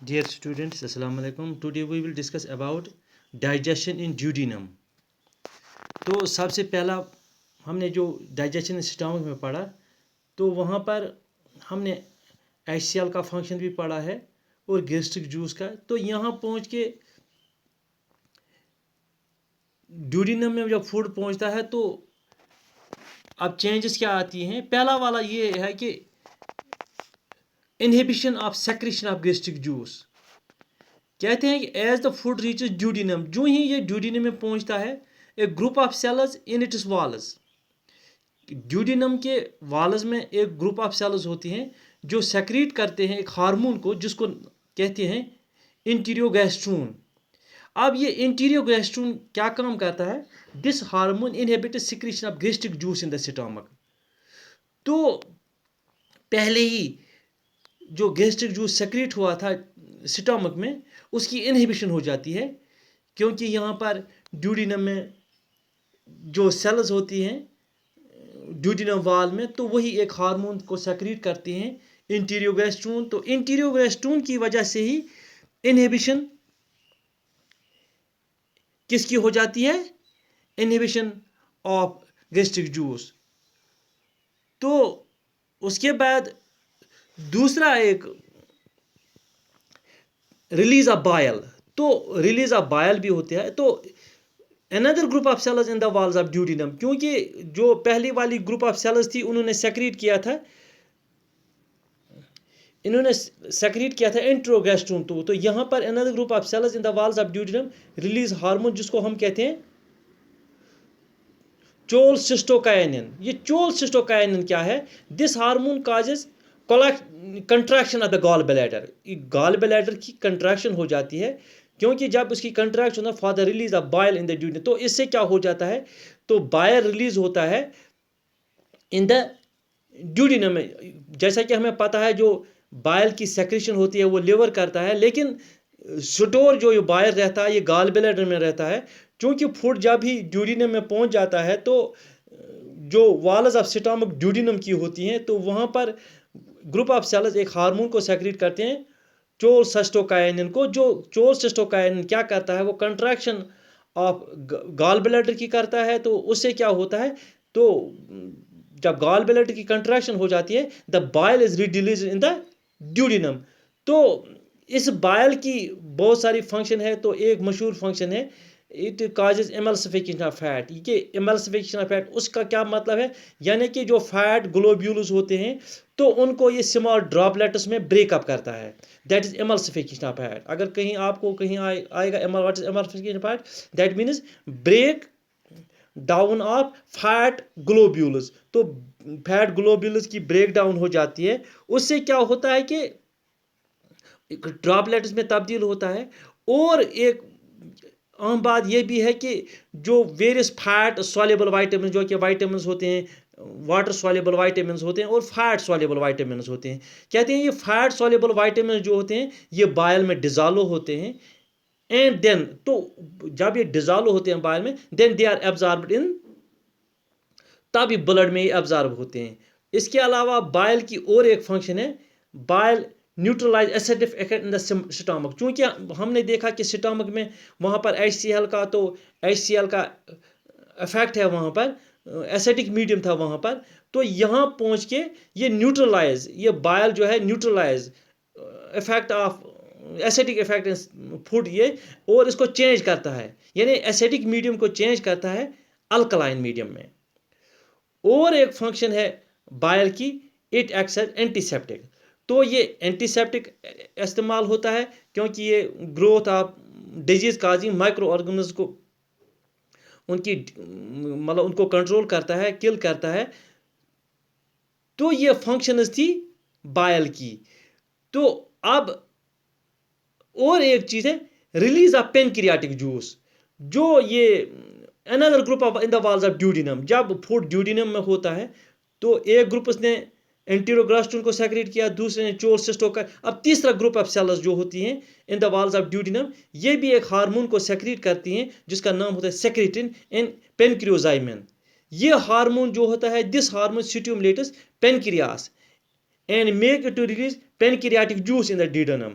Dear students, Assalamu alaikum. Today we will discuss about digestion in duodenum. तो सबसे पहला हमने जो डाइजेशन स्टमक में पढ़ा तो वहाँ पर हमने HCl का फंक्शन भी पढ़ा है और गैस्ट्रिक जूस का। तो यहाँ पहुँच के ड्यूडिनम में जब फूड पहुँचता है तो अब चेंजेस क्या आती हैं। पहला वाला ये है कि inhibition of secretion of gastric juice. कहते हैं कि as the food reaches duodenum, जो ही ये ड्यूडिनम में पहुंचता है, एक group of cells in its walls, duodenum के वॉल्स में एक ग्रुप ऑफ सेल्स होती हैं जो सेक्रीट करते हैं एक हार्मोन को जिसको कहते हैं इंटीरियोगैस्ट्रोन। अब ये इंटीरियोगैस्ट्रोन क्या काम करता है? This hormone inhibits secretion of gastric juice in the stomach. तो पहले ही जो गैस्ट्रिक जूस सेक्रेट हुआ था स्टमक में उसकी इनहिबिशन हो जाती है, क्योंकि यहाँ पर ड्यूडिनम में जो सेल्स होती हैं ड्यूडिनम वाल में, तो वही एक हार्मोन को सेक्रेट करती हैं इंटीरियोगैस्ट्रोन। तो इंटीरियोगैस्ट्रोन की वजह से ही इनहिबिशन किसकी हो जाती है? Inhibition of gastric juice. तो उसके बाद दूसरा एक रिलीज ऑफ बायल, तो रिलीज ऑफ बायल भी होता है। तो another group of cells in the walls of duodenum, क्योंकि जो पहली वाली ग्रुप ऑफ सेल्स थी उन्होंने सेक्रेट किया था इंट्रोगैस्ट्रोन। तो यहाँ पर another group of cells in the walls of duodenum release hormone जिसको हम कहते हैं चोलसिस्टोकाइनिन। ये चोलसिस्टोकाइनिन क्या है? This hormone causes contraction of the gall bladder. Gall bladder की कंट्रैक्शन हो जाती है, क्योंकि जब उसकी contraction for the release of bile in the duodenum, तो इससे क्या हो जाता है? तो बाइल रिलीज होता है इन द ड्यूडिनम में। जैसा कि हमें पता है जो बाइल की सेक्रेशन होती है वो लिवर करता है, लेकिन स्टोर जो बाइल रहता है ये गॉल ब्लैडर में रहता है। क्योंकि फूड जब ही ड्यूडिनम में पहुंच जाता है तो जो वॉल्स ऑफ स्टमक ड्यूडिनम की होती हैं, तो वहाँ पर ग्रुप ऑफ सेल्स एक हार्मोन को सेक्रेट करते हैं चोलसिस्टोकाइनिन को। जो चोलसिस्टोकाइनिन क्या करता है? वो कंट्रैक्शन ऑफ गॉल ब्लैडर की करता है। तो उससे क्या होता है? तो जब गॉल ब्लैडर की कंट्रैक्शन हो जाती है, the bile is release in the duodenum. तो इस बाइल की बहुत सारी फंक्शन है, तो एक मशहूर फंक्शन है it causes emulsification of fat. ये एमल्सिफिकेशन ऑफ फैट उसका क्या मतलब है? यानी कि जो फैट ग्लोब्यूल्स होते हैं तो उनको ये स्मॉल ड्रॉपलेट्स में ब्रेकअप करता है, that is emulsification of fat. अगर कहीं आपको कहीं आएगा what is emulsification of fat, that means break down of fat globules. तो फैट ग्लोब्यूल्स की ब्रेक डाउन हो जाती है, उससे क्या होता है कि ड्रॉपलेट्स में तब्दील होता है। और एक अहम बात यह भी है कि जो वेरियस फैट सॉल्युबल वाइटामिन, जो कि वाइटामिन होते हैं, वाटर सॉल्युबल वाइटामिन होते हैं और फैट सॉल्युबल वाइटामिन होते हैं। कहते हैं ये फैट सॉल्युबल वाइटामिन जो होते हैं ये बाइल में डिजॉल्व होते हैं, एंड देन तो जब ये डिजॉल्व होते हैं बाइल में, then they are absorbed in, तभी ब्लड में ये एब्जॉर्ब होते हैं। इसके अलावा बाइल की और एक फंक्शन है, bile neutralize acidic effect in the stomach. चूँकि हमने देखा कि स्टमक में वहाँ पर HCl का, तो HCl का इफेक्ट है, वहाँ पर एसिडिक मीडियम था वहाँ पर। तो यहाँ पहुँच के ये न्यूट्रलाइज, ये बाइल जो है neutralize effect of acidic effect in food ये, और इसको चेंज करता है, यानी एसिडिक मीडियम को चेंज करता है अल्कलाइन मीडियम में। और एक फंक्शन है बाइल की, इट एक्ट्स एज एंटीसेप्टिक। तो ये एंटीसेप्टिक इस्तेमाल होता है क्योंकि ये growth of disease causing micro organism को उनकी मतलब उनको कंट्रोल करता है, किल करता है। तो ये फंक्शंस थी बाइल की। तो अब और एक चीज़ है रिलीज ऑफ पेनक्रियाटिक जूस, जो ये another group of in the walls of duodenum. जब फूड ड्यूडिनम में होता है तो एक ग्रुप उसने एंटीरोग्रास्टोन को सेक्रेट किया, दूसरे ने चोलसिस्टोका, अब तीसरा ग्रुप ऑफ सेल्स जो होती हैं इन द वॉल्स ऑफ ड्यूडिनम, ये भी एक हार्मोन को सेक्रेट करती हैं जिसका नाम होता है सेक्रेटिन इन पेनक्रियोजाइमिन। ये हार्मोन जो होता है, this hormone stimulates pancreas and make it to release pancreatic juice in the duodenum.